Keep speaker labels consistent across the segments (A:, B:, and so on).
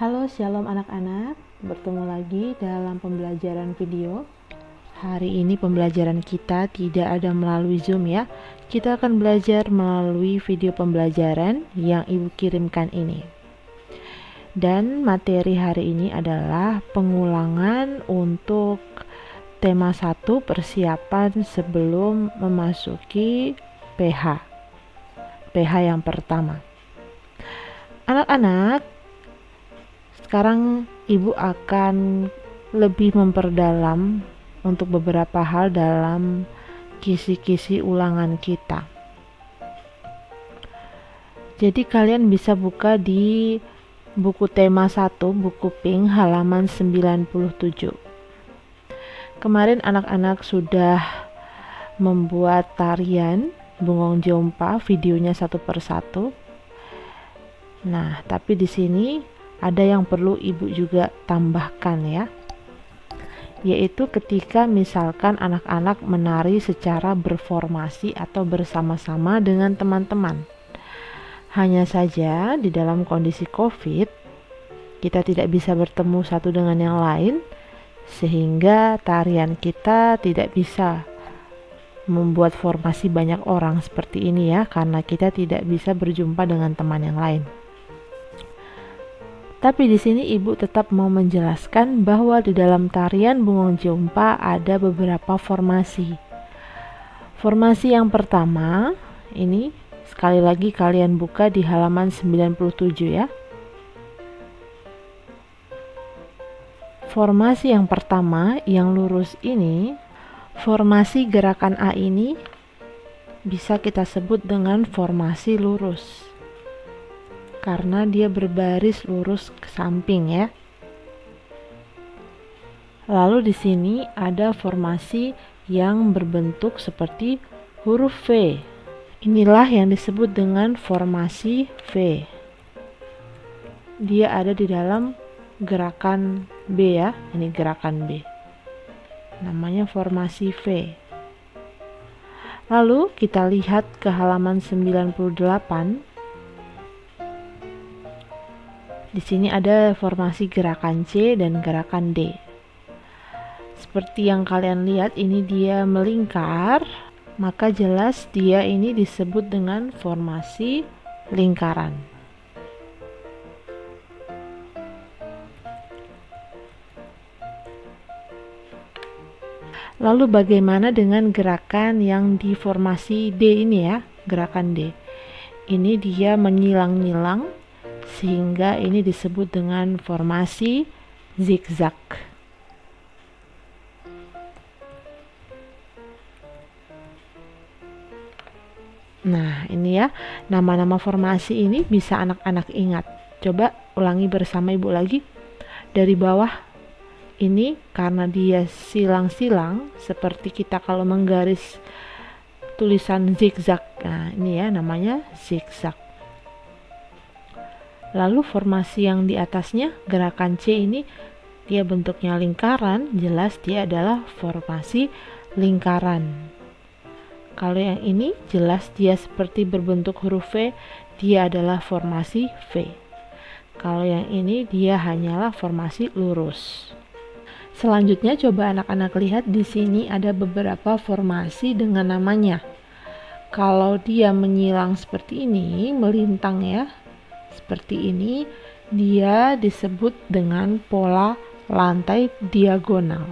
A: Halo Shalom anak-anak, bertemu lagi dalam pembelajaran video. Hari ini pembelajaran kita tidak ada melalui Zoom ya. Kita akan belajar melalui video pembelajaran yang Ibu kirimkan ini. Dan materi hari ini adalah pengulangan untuk tema 1 persiapan sebelum memasuki PH. PH yang pertama. Anak-anak, sekarang Ibu akan lebih memperdalam untuk beberapa hal dalam kisi-kisi ulangan kita. Jadi kalian bisa buka di buku tema 1, buku pink halaman 97. Kemarin anak-anak sudah membuat tarian Bungong Jompa, videonya satu persatu. Nah, tapi di sini ada yang perlu Ibu juga tambahkan ya, yaitu ketika misalkan anak-anak menari secara berformasi atau bersama-sama dengan teman-teman. Hanya saja di dalam kondisi COVID, kita tidak bisa bertemu satu dengan yang lain, sehingga tarian kita tidak bisa membuat formasi banyak orang seperti ini ya, karena kita tidak bisa berjumpa dengan teman yang lain. Tapi di sini Ibu tetap mau menjelaskan bahwa di dalam tarian Bungong Jompa ada beberapa formasi. Formasi yang pertama, ini sekali lagi kalian buka di halaman 97 ya. Formasi yang pertama yang lurus ini, formasi gerakan A ini bisa kita sebut dengan formasi lurus, karena dia berbaris lurus ke samping ya. Lalu di sini ada formasi yang berbentuk seperti huruf V. Inilah yang disebut dengan formasi V. Dia ada di dalam gerakan B ya, ini gerakan B. Namanya formasi V. Lalu kita lihat ke halaman 98. Di sini ada formasi gerakan C dan gerakan D. Seperti yang kalian lihat, ini dia melingkar, maka jelas dia ini disebut dengan formasi lingkaran. Lalu bagaimana dengan gerakan yang di formasi D ini ya, gerakan D. Ini dia menyilang-nyilang, sehingga ini disebut dengan formasi zigzag. Nah, ini ya, nama-nama formasi ini bisa anak-anak ingat. Coba ulangi bersama Ibu lagi. Dari bawah, ini karena dia silang-silang, seperti kita kalau menggaris tulisan zigzag. Nah, ini ya namanya zigzag. Lalu formasi yang di atasnya, gerakan C ini, dia bentuknya lingkaran, jelas dia adalah formasi lingkaran. Kalau yang ini, jelas dia seperti berbentuk huruf V, dia adalah formasi V. Kalau yang ini, dia hanyalah formasi lurus. Selanjutnya coba anak-anak lihat di sini ada beberapa formasi dengan namanya. Kalau dia menyilang seperti ini, melintang ya, seperti ini, dia disebut dengan pola lantai diagonal.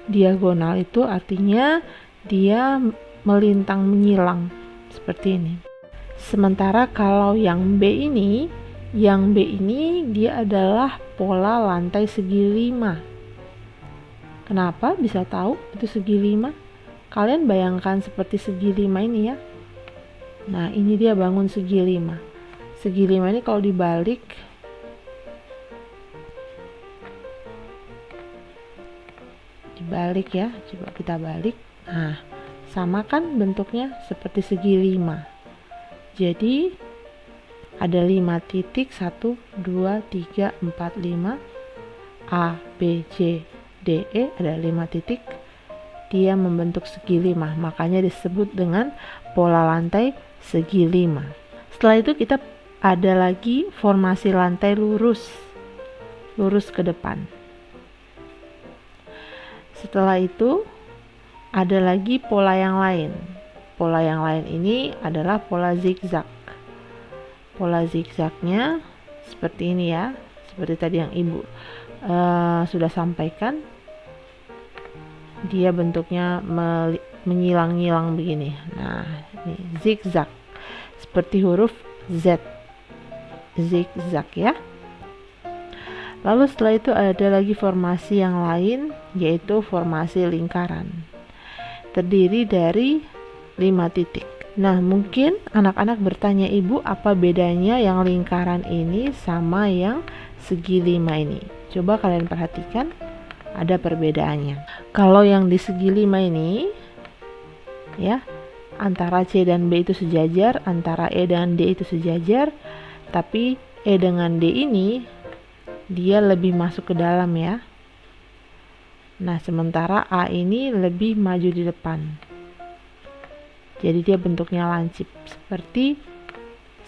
A: Diagonal itu artinya dia melintang menyilang seperti ini. Sementara kalau yang B ini dia adalah pola lantai segi 5. Kenapa bisa tahu itu segi 5? Kalian bayangkan seperti segi 5 ini ya. Nah, ini dia bangun segi 5. Segi 5 ini kalau dibalik, ya, coba kita balik. Nah, sama kan bentuknya seperti segi 5. Jadi ada 5 titik, 1, 2, 3, 4, 5, A, B, C, D, E, ada 5 titik. Dia membentuk segi 5, makanya disebut dengan pola lantai segi 5. Setelah itu kita ada lagi formasi lantai lurus. lurus ke depan. Setelah itu ada lagi pola yang lain. Pola yang lain ini adalah pola zigzag. Pola zigzagnya seperti ini ya, seperti tadi yang Ibu sudah sampaikan. Dia bentuknya menyilang-nyilang begini. Nah, ini zigzag seperti huruf Z, zigzag ya. Lalu setelah itu ada lagi formasi yang lain, yaitu formasi lingkaran, terdiri dari 5 titik. Nah, mungkin anak-anak bertanya, Ibu, apa bedanya yang lingkaran ini sama yang segi 5 ini? Coba kalian perhatikan, ada perbedaannya. Kalau yang di segi 5 ini ya, antara C dan B itu sejajar, antara E dengan D itu sejajar, tapi E dengan D ini dia lebih masuk ke dalam ya. Nah, sementara A ini lebih maju di depan. Jadi dia bentuknya lancip seperti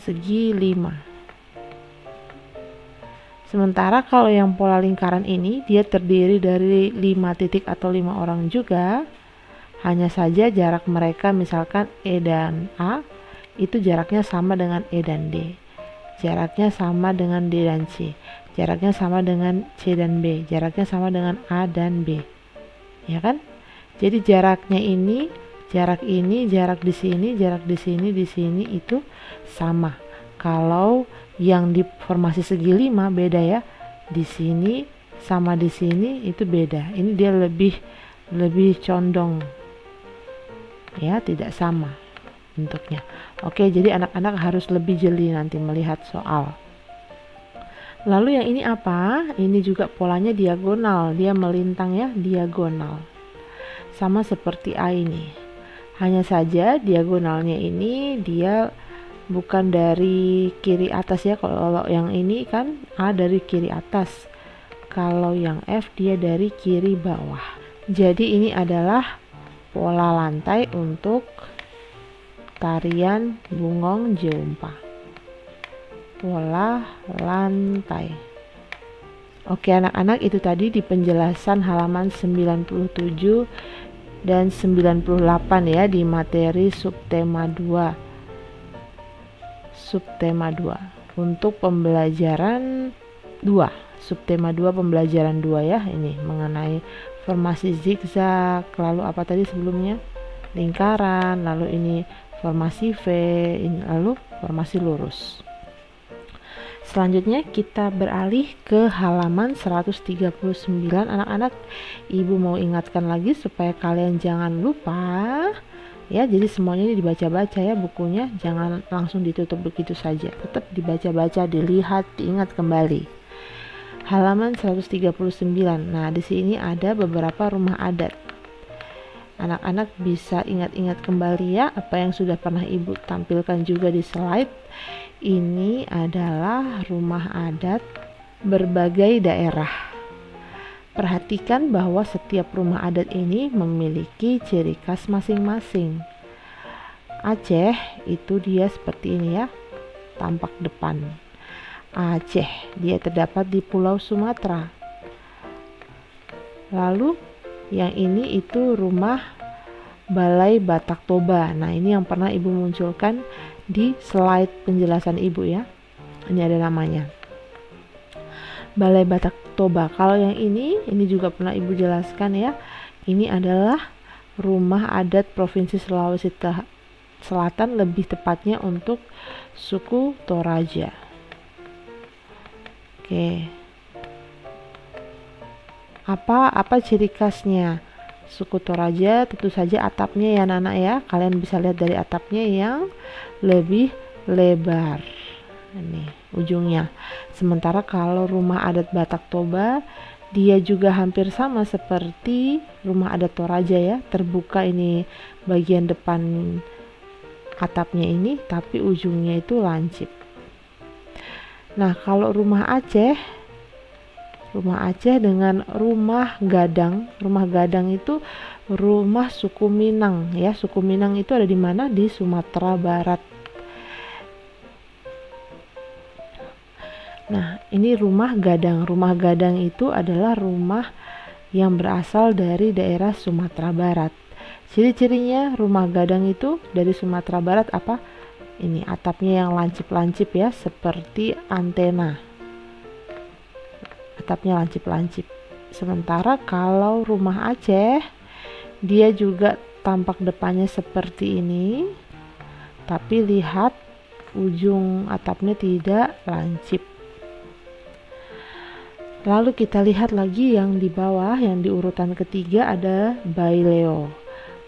A: segi 5. Sementara kalau yang pola lingkaran ini dia terdiri dari 5 titik atau 5 orang juga. Hanya saja jarak mereka, misalkan E dan A, itu jaraknya sama dengan E dan D. Jaraknya sama dengan D dan C. Jaraknya sama dengan C dan B. Jaraknya sama dengan A dan B. Ya kan? Jadi jaraknya ini, jarak ini, jarak di sini, jarak di sini, di sini itu sama. Kalau yang di formasi segi 5 beda ya. Di sini sama di sini itu beda. Ini dia lebih condong. Ya, tidak sama bentuknya. Oke, jadi anak-anak harus lebih jeli nanti melihat soal. Lalu yang ini apa? Ini juga polanya diagonal, dia melintang ya, diagonal. Sama seperti A ini. Hanya saja diagonalnya ini dia bukan dari kiri atas ya. Kalau yang ini kan A dari kiri atas. Kalau yang F dia dari kiri bawah. Jadi ini adalah pola lantai untuk tarian Bungong Jeumpa. Pola lantai. Oke anak-anak, itu tadi di penjelasan halaman 97 dan 98 ya, di materi subtema 2. Subtema 2 untuk pembelajaran 2. Subtema 2 pembelajaran 2 ya, ini mengenai formasi zigzag, lalu apa tadi sebelumnya? Lingkaran, lalu ini formasi V, ini lalu formasi lurus. Selanjutnya kita beralih ke halaman 139. Anak-anak, Ibu mau ingatkan lagi supaya kalian jangan lupa ya. Jadi semuanya ini dibaca-baca ya bukunya, jangan langsung ditutup begitu saja. Tetap dibaca-baca, dilihat, diingat kembali. Halaman 139. Nah, di sini ada beberapa rumah adat. Anak-anak bisa ingat-ingat kembali ya apa yang sudah pernah Ibu tampilkan juga di slide. Ini adalah rumah adat berbagai daerah. Perhatikan bahwa setiap rumah adat ini memiliki ciri khas masing-masing. Aceh itu dia seperti ini ya, tampak depan. Aceh, dia terdapat di Pulau Sumatera. Lalu yang ini itu rumah Balai Batak Toba. Nah, ini yang pernah Ibu munculkan di slide penjelasan Ibu ya. Ini ada namanya. Balai Batak Toba. Kalau yang ini juga pernah Ibu jelaskan ya. Ini adalah rumah adat Provinsi Sulawesi Selatan, lebih tepatnya untuk suku Toraja. Oke. Apa ciri khasnya suku Toraja? Tentu saja atapnya ya anak-anak ya. Kalian bisa lihat dari atapnya yang lebih lebar. Ini ujungnya. Sementara kalau rumah adat Batak Toba, dia juga hampir sama seperti rumah adat Toraja ya. Terbuka ini bagian depan atapnya ini, tapi ujungnya itu lancip. Nah, kalau rumah Aceh dengan rumah gadang itu rumah suku Minang ya. Suku Minang itu ada di mana? Di Sumatera Barat. Nah, Ini rumah gadang. Rumah gadang itu adalah rumah yang berasal dari daerah Sumatera Barat. Ciri-cirinya rumah gadang itu dari Sumatera Barat apa? Ini atapnya yang lancip-lancip ya, seperti antena. Atapnya lancip-lancip. Sementara kalau rumah Aceh, dia juga tampak depannya seperti ini, tapi lihat ujung atapnya tidak lancip. Lalu kita lihat lagi yang di bawah, yang di urutan ketiga ada Baileo.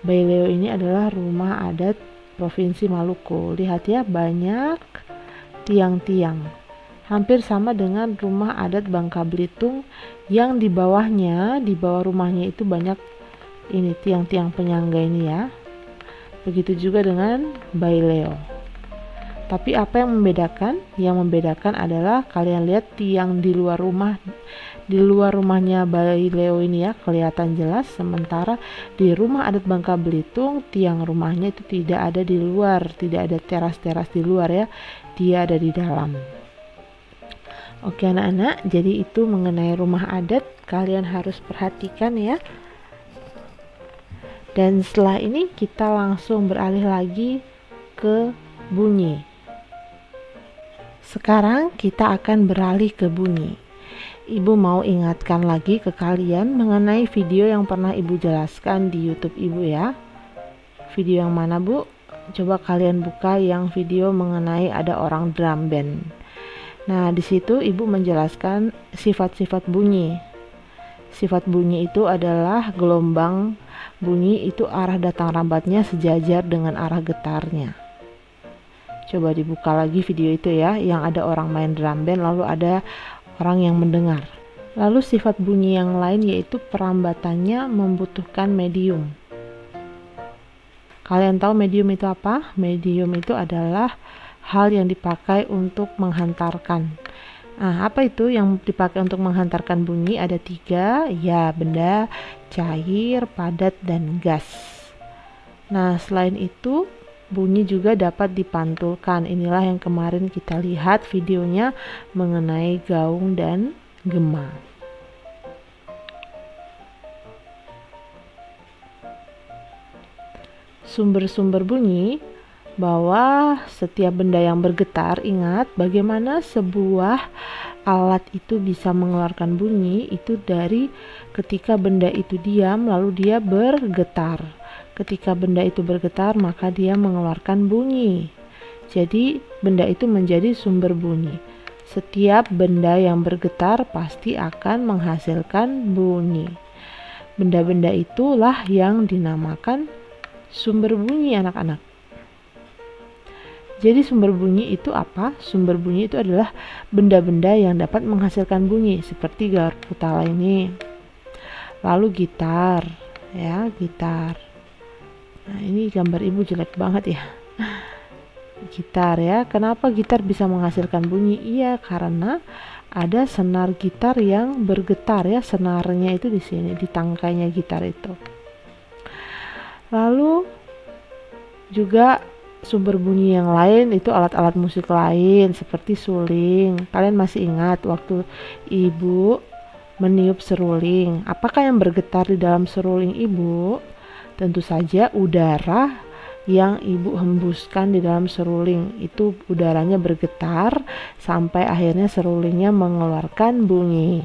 A: Baileo ini adalah rumah adat Provinsi Maluku. Lihat ya, banyak tiang-tiang. Hampir sama dengan rumah adat Bangka Belitung yang di bawahnya, di bawah rumahnya itu banyak ini tiang-tiang penyangga ini ya. Begitu juga dengan Baileo. Tapi apa yang membedakan? Yang membedakan adalah kalian lihat tiang di luar rumah, di luar rumahnya Baileo ini ya kelihatan jelas, sementara di rumah adat Bangka Belitung tiang rumahnya itu tidak ada di luar, tidak ada teras-teras di luar ya, dia ada di dalam. Oke anak-anak, jadi itu mengenai rumah adat, kalian harus perhatikan ya. Dan setelah ini kita langsung beralih lagi ke bunyi. Sekarang kita akan beralih ke bunyi. Ibu mau ingatkan lagi ke kalian mengenai video yang pernah Ibu jelaskan di YouTube Ibu ya. Video yang mana, Bu? Coba kalian buka yang video mengenai ada orang drum band. Nah, di situ Ibu menjelaskan sifat-sifat bunyi. Sifat bunyi itu adalah gelombang bunyi itu arah datang lambatnya sejajar dengan arah getarnya. Coba dibuka lagi video itu ya, yang ada orang main drum band lalu ada orang yang mendengar. Lalu sifat bunyi yang lain yaitu perambatannya membutuhkan medium. Kalian tahu medium itu apa? Medium itu adalah hal yang dipakai untuk menghantarkan. Nah, apa itu yang dipakai untuk menghantarkan bunyi? Ada 3, ya, benda, cair, padat, dan gas. Nah, selain itu bunyi juga dapat dipantulkan. Inilah yang kemarin kita lihat videonya mengenai gaung dan gema. Sumber-sumber bunyi, bahwa setiap benda yang bergetar, ingat bagaimana sebuah alat itu bisa mengeluarkan bunyi itu dari ketika benda itu diam lalu dia bergetar. Ketika benda itu bergetar maka dia mengeluarkan bunyi. Jadi benda itu menjadi sumber bunyi. Setiap benda yang bergetar pasti akan menghasilkan bunyi. Benda-benda itulah yang dinamakan sumber bunyi anak-anak. Jadi sumber bunyi itu apa? Sumber bunyi itu adalah benda-benda yang dapat menghasilkan bunyi seperti garpu putala ini. Lalu gitar, ya, gitar. Nah, ini gambar Ibu jelek banget ya. Gitar ya. Kenapa gitar bisa menghasilkan bunyi? Iya, karena ada senar gitar yang bergetar ya. Senarnya itu di sini, di tangkainya gitar itu. Lalu juga sumber bunyi yang lain itu alat-alat musik lain seperti suling. Kalian masih ingat waktu Ibu meniup seruling? Apakah yang bergetar di dalam seruling Ibu? Tentu saja udara yang Ibu hembuskan di dalam seruling. Itu udaranya bergetar sampai akhirnya serulingnya mengeluarkan bunyi.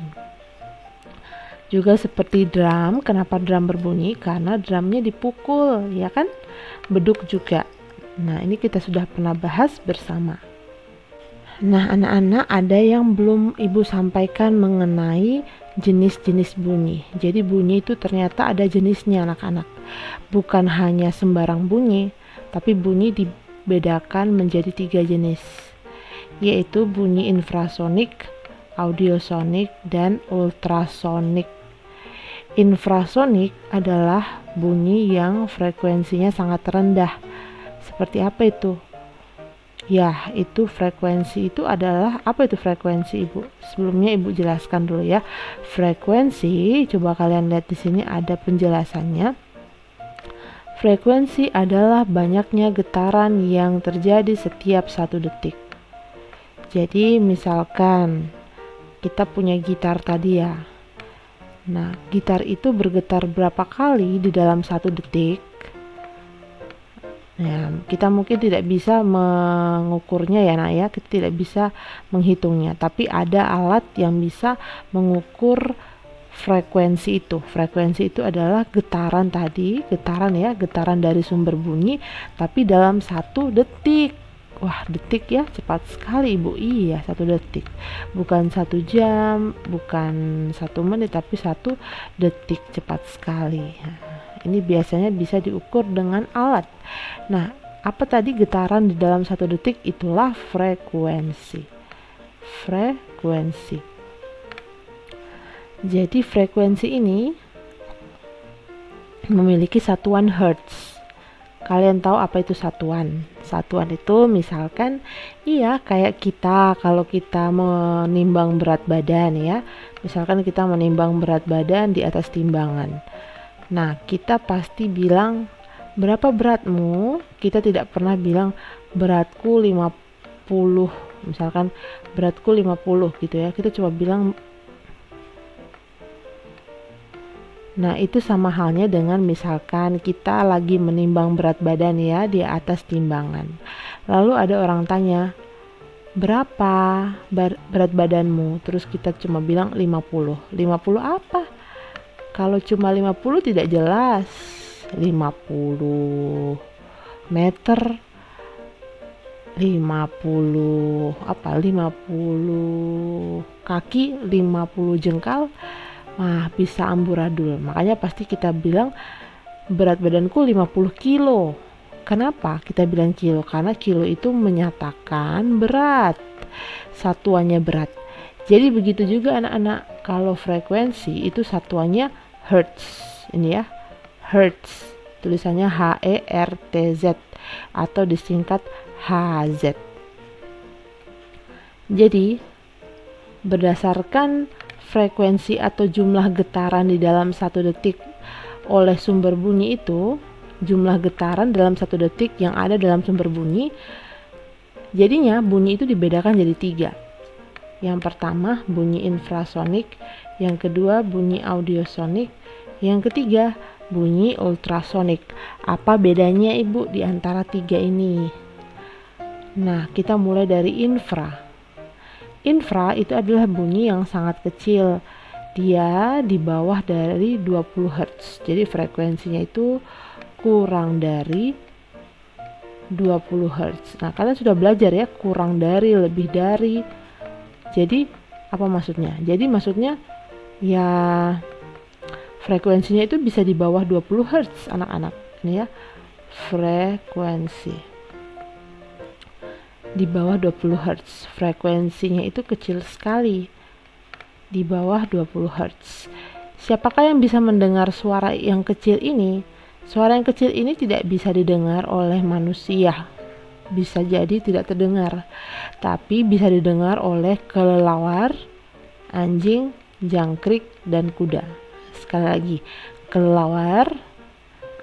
A: Juga seperti drum. Kenapa drum berbunyi? Karena drumnya dipukul, ya kan? Beduk juga. Nah, ini kita sudah pernah bahas bersama. Nah, anak-anak, ada yang belum Ibu sampaikan mengenai jenis-jenis bunyi. Jadi bunyi itu ternyata ada jenisnya anak-anak. Bukan hanya sembarang bunyi, tapi bunyi dibedakan menjadi 3 jenis, yaitu bunyi infrasonik, audiosonik, dan ultrasonik. Infrasonik adalah bunyi yang frekuensinya sangat rendah. Seperti apa itu? Ya, itu frekuensi itu adalah, apa itu frekuensi Ibu? Sebelumnya Ibu jelaskan dulu ya. Frekuensi, coba kalian lihat di sini ada penjelasannya. Frekuensi adalah banyaknya getaran yang terjadi setiap 1 detik. Jadi misalkan kita punya gitar tadi ya. Nah, gitar itu bergetar berapa kali di dalam 1 detik? Nah, kita mungkin tidak bisa mengukurnya ya nak ya, kita tidak bisa menghitungnya, tapi ada alat yang bisa mengukur frekuensi itu. Frekuensi itu adalah getaran tadi, getaran dari sumber bunyi, tapi dalam 1 detik. Wah, detik ya, cepat sekali ibu. Iya, 1 detik, bukan 1 jam, bukan 1 menit, tapi 1 detik, cepat sekali. Nah, ini biasanya bisa diukur dengan alat. Nah, apa tadi getaran di dalam 1 detik? Itulah frekuensi. Jadi frekuensi ini memiliki satuan hertz. Kalian tahu apa itu satuan? Satuan itu misalkan kayak kita kalau kita menimbang berat badan ya. Misalkan kita menimbang berat badan di atas timbangan. Nah, kita pasti bilang berapa beratmu? Kita tidak pernah bilang beratku 50. Misalkan beratku 50 gitu ya. Kita coba bilang. Nah, itu sama halnya dengan misalkan kita lagi menimbang berat badan ya di atas timbangan. Lalu ada orang tanya, berapa berat badanmu? Terus kita cuma bilang 50. 50 apa? Kalau cuma 50 tidak jelas. 50 meter, 50 kaki, 50 jengkal. Nah, bisa amburadul. Makanya pasti kita bilang berat badanku 50 kilo. Kenapa kita bilang kilo? Karena kilo itu menyatakan berat. Satuannya berat. Jadi begitu juga anak-anak, kalau frekuensi itu satuannya hertz. Ini ya, hertz. Tulisannya HERTZ atau disingkat HZ. Jadi berdasarkan frekuensi atau jumlah getaran di dalam 1 detik oleh sumber bunyi itu, jumlah getaran dalam 1 detik yang ada dalam sumber bunyi, jadinya bunyi itu dibedakan jadi 3. Yang pertama bunyi infrasonik, yang kedua bunyi audiosonik, yang ketiga bunyi ultrasonik. Apa bedanya ibu di antara 3 ini? Nah, kita mulai dari infra. Infra itu adalah bunyi yang sangat kecil. Dia di bawah dari 20 Hz. Jadi frekuensinya itu kurang dari 20 Hz. Nah, kalian sudah belajar ya, kurang dari, lebih dari. Jadi, apa maksudnya? Jadi maksudnya ya frekuensinya itu bisa di bawah 20 Hz anak-anak. Ini ya, frekuensi di bawah 20 Hz. Frekuensinya itu kecil sekali, di bawah 20 Hz. Siapakah yang bisa mendengar suara yang kecil ini? Suara yang kecil ini tidak bisa didengar oleh manusia, bisa jadi tidak terdengar, tapi bisa didengar oleh kelelawar, anjing, jangkrik, dan kuda. Sekali lagi, kelelawar,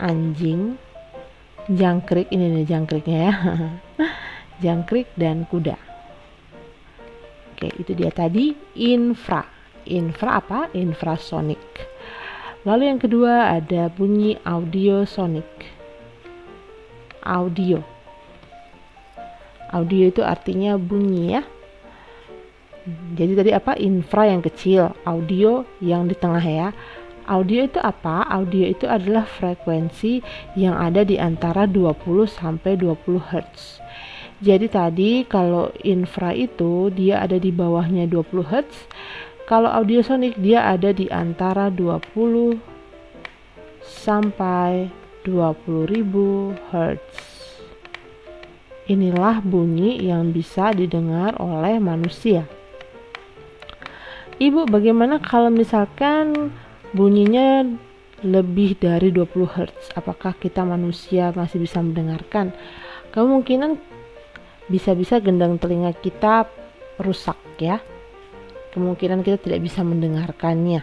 A: anjing, jangkrik, ini nih jangkriknya ya, jangkrik dan kuda. Oke, itu dia tadi infra. Infra apa? Infrasonik. Lalu yang kedua ada bunyi audiosonik. Audio itu artinya bunyi ya. Jadi tadi apa? Infra yang kecil, audio yang di tengah ya. Audio itu apa? Audio itu adalah frekuensi yang ada di antara 20 sampai 20 Hz. Jadi tadi kalau infra itu dia ada di bawahnya 20 Hz. Kalau audiosonik dia ada di antara 20 sampai 20.000 Hz. Inilah bunyi yang bisa didengar oleh manusia. Ibu, bagaimana kalau misalkan bunyinya lebih dari 20 Hz? Apakah kita manusia masih bisa mendengarkan? Kemungkinan bisa-bisa gendang telinga kita rusak ya. Kemungkinan kita tidak bisa mendengarkannya.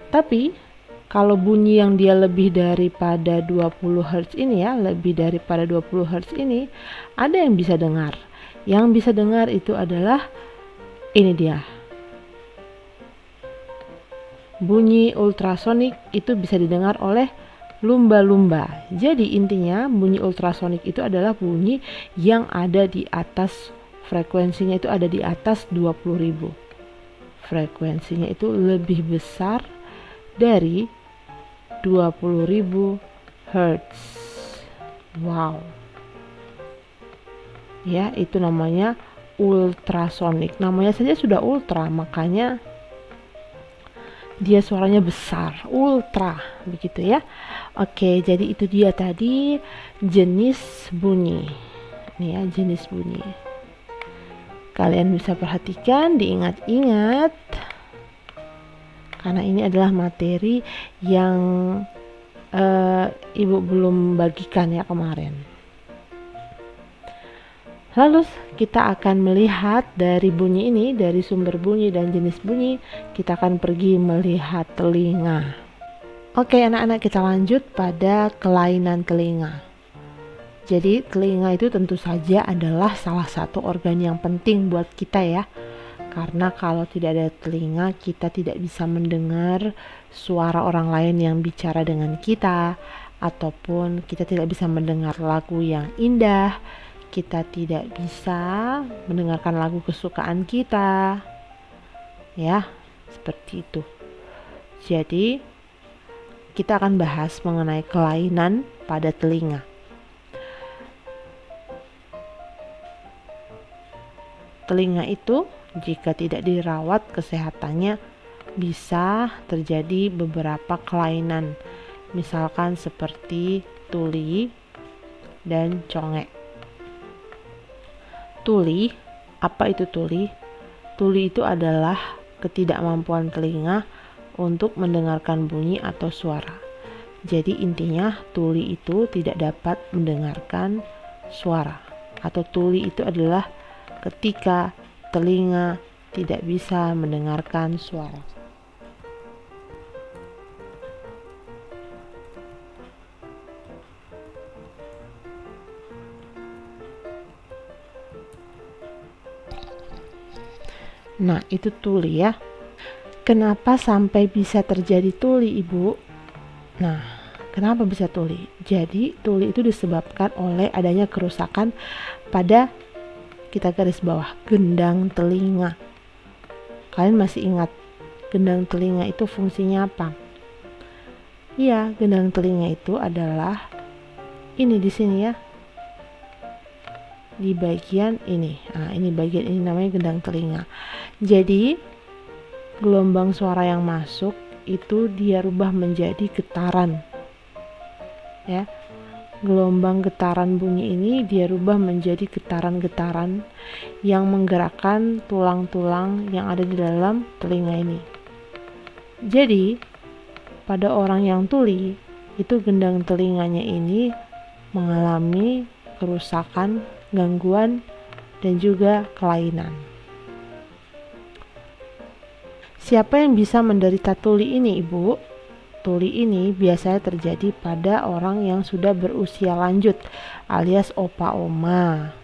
A: Tapi kalau bunyi yang dia lebih daripada 20 Hz ini ya, lebih daripada 20 Hz ini, ada yang bisa dengar. Yang bisa dengar itu adalah ini dia, bunyi ultrasonik itu bisa didengar oleh lumba-lumba. Jadi intinya bunyi ultrasonik itu adalah bunyi yang ada di atas, frekuensinya itu ada di atas 20.000. Frekuensinya itu lebih besar dari 20.000 Hertz. Wow. Ya, itu namanya ultrasonik. Namanya saja sudah ultra, makanya dia suaranya besar, ultra, begitu ya. Oke, jadi itu dia tadi jenis bunyi. Nih ya, jenis bunyi. Kalian bisa perhatikan, diingat-ingat, karena ini adalah materi yang Ibu belum bagikan ya kemarin. Lalu kita akan melihat dari bunyi ini, dari sumber bunyi dan jenis bunyi, kita akan pergi melihat telinga. Oke anak-anak, kita lanjut pada kelainan telinga. Jadi telinga itu tentu saja adalah salah satu organ yang penting buat kita ya. Karena kalau tidak ada telinga, kita tidak bisa mendengar suara orang lain yang bicara dengan kita, ataupun kita tidak bisa mendengar lagu yang indah, kita tidak bisa mendengarkan lagu kesukaan kita. Ya, seperti itu. Jadi, kita akan bahas mengenai kelainan pada telinga. Telinga itu jika tidak dirawat kesehatannya bisa terjadi beberapa kelainan, misalkan seperti tuli dan congek. Tuli, apa itu tuli? Tuli itu adalah ketidakmampuan telinga untuk mendengarkan bunyi atau suara. Jadi intinya tuli itu tidak dapat mendengarkan suara, atau tuli itu adalah ketika telinga tidak bisa mendengarkan suara. Nah, itu tuli ya. Kenapa sampai bisa terjadi tuli, Ibu? Nah, kenapa bisa tuli? Jadi, tuli itu disebabkan oleh adanya kerusakan pada, kita garis bawah, gendang telinga. Kalian masih ingat gendang telinga itu fungsinya apa? Iya, gendang telinga itu adalah ini di sini ya. Di bagian ini. Nah, ini bagian ini namanya gendang telinga. Jadi, gelombang suara yang masuk itu dia rubah menjadi getaran. Ya. Gelombang getaran bunyi ini dia rubah menjadi getaran-getaran yang menggerakkan tulang-tulang yang ada di dalam telinga ini. Jadi, pada orang yang tuli, itu gendang telinganya ini mengalami kerusakan, gangguan, dan juga kelainan. Siapa yang bisa menderita tuli ini, Ibu? Tuli ini biasanya terjadi pada orang yang sudah berusia lanjut alias opa-oma.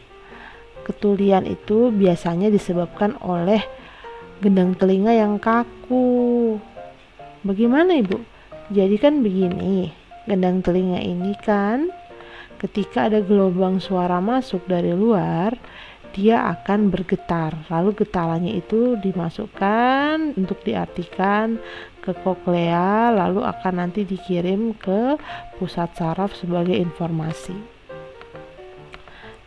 A: Ketulian itu biasanya disebabkan oleh gendang telinga yang kaku. Bagaimana Ibu? Jadi kan begini, gendang telinga ini kan ketika ada gelombang suara masuk dari luar, dia akan bergetar. Lalu getarannya itu dimasukkan untuk diartikan ke koklea, lalu akan nanti dikirim ke pusat saraf sebagai informasi.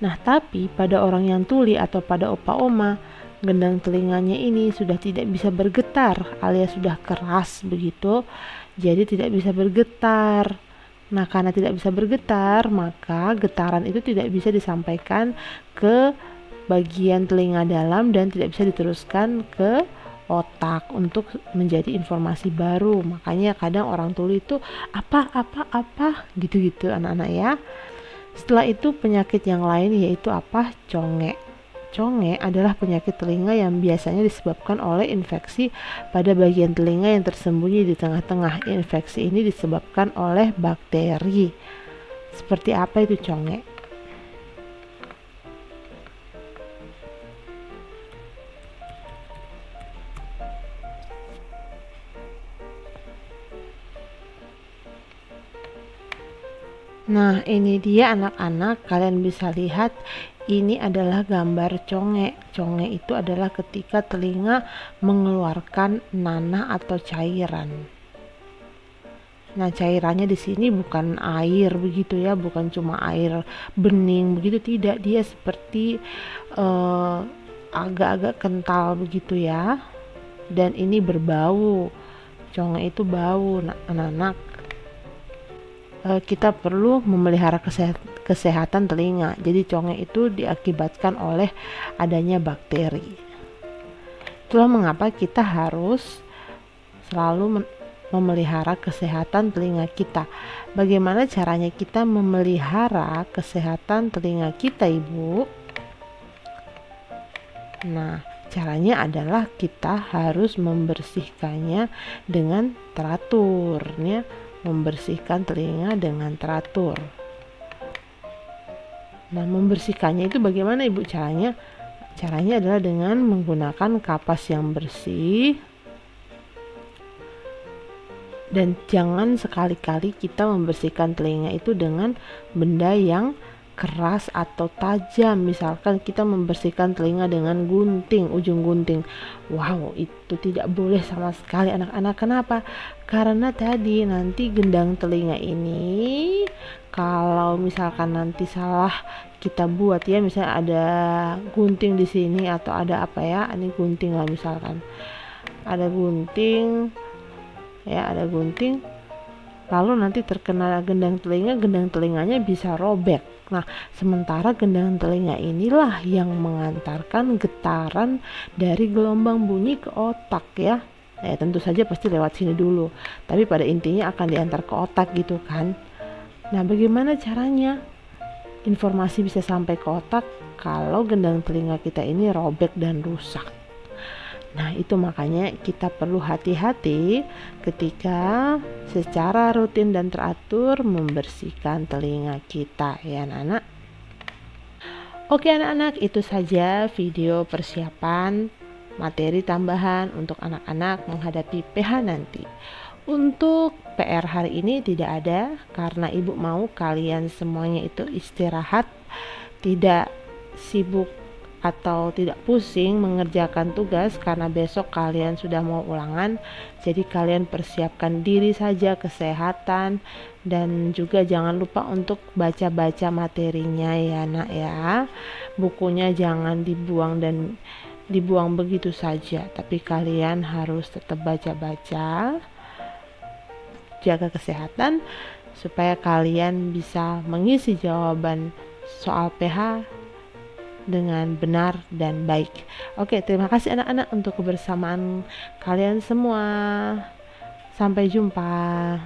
A: Nah, tapi pada orang yang tuli atau pada opa-oma, gendang telinganya ini sudah tidak bisa bergetar alias sudah keras begitu, jadi tidak bisa bergetar. Nah, karena tidak bisa bergetar, maka getaran itu tidak bisa disampaikan ke bagian telinga dalam dan tidak bisa diteruskan ke otak untuk menjadi informasi baru. Makanya kadang orang tuli itu apa gitu-gitu anak-anak ya. Setelah itu penyakit yang lain yaitu apa? Congek. Congek adalah penyakit telinga yang biasanya disebabkan oleh infeksi pada bagian telinga yang tersembunyi di tengah-tengah. Infeksi ini disebabkan oleh bakteri. Seperti apa itu congek? Nah, ini dia anak-anak, kalian bisa lihat ini adalah gambar conge. Conge itu adalah ketika telinga mengeluarkan nanah atau cairan. Nah, cairannya di sini bukan air begitu ya, bukan cuma air bening begitu, tidak, dia seperti agak-agak kental begitu ya. Dan ini berbau. Conge itu bau, anak-anak. Kita perlu memelihara kesehatan telinga. Jadi conge itu diakibatkan oleh adanya bakteri. Itulah mengapa kita harus selalu memelihara kesehatan telinga kita. Bagaimana caranya kita memelihara kesehatan telinga kita, Ibu? Nah, caranya adalah kita harus membersihkannya dengan teratur, ya. Membersihkan telinga dengan teratur. Nah, membersihkannya itu bagaimana, Ibu, caranya? Caranya adalah dengan menggunakan kapas yang bersih. Dan jangan sekali-kali kita membersihkan telinga itu dengan benda yang keras atau tajam. Misalkan kita membersihkan telinga dengan gunting, ujung gunting. Wow, itu tidak boleh sama sekali, anak-anak. Kenapa? Karena tadi nanti gendang telinga ini kalau misalkan nanti salah kita buat ya, misalnya ada gunting di sini atau ada apa ya, ini gunting lah misalkan. Ada gunting ya, ada gunting. Lalu nanti terkena gendang telinganya bisa robek. Nah, sementara gendang telinga inilah yang mengantarkan getaran dari gelombang bunyi ke otak ya. Tentu saja pasti lewat sini dulu, tapi pada intinya akan diantar ke otak gitu kan. Nah, bagaimana caranya informasi bisa sampai ke otak kalau gendang telinga kita ini robek dan rusak? Nah, itu makanya kita perlu hati-hati ketika secara rutin dan teratur membersihkan telinga kita ya anak-anak. Oke anak-anak, itu saja video persiapan materi tambahan untuk anak-anak menghadapi PH nanti. Untuk PR hari ini tidak ada karena Ibu mau kalian semuanya itu istirahat, tidak sibuk atau tidak pusing mengerjakan tugas karena besok kalian sudah mau ulangan. Jadi kalian persiapkan diri saja, kesehatan, dan juga jangan lupa untuk baca-baca materinya ya nak ya. Bukunya jangan dibuang begitu saja, tapi kalian harus tetap baca-baca, jaga kesehatan supaya kalian bisa mengisi jawaban soal PH dengan benar dan baik. Oke, terima kasih anak-anak untuk kebersamaan kalian semua. Sampai jumpa.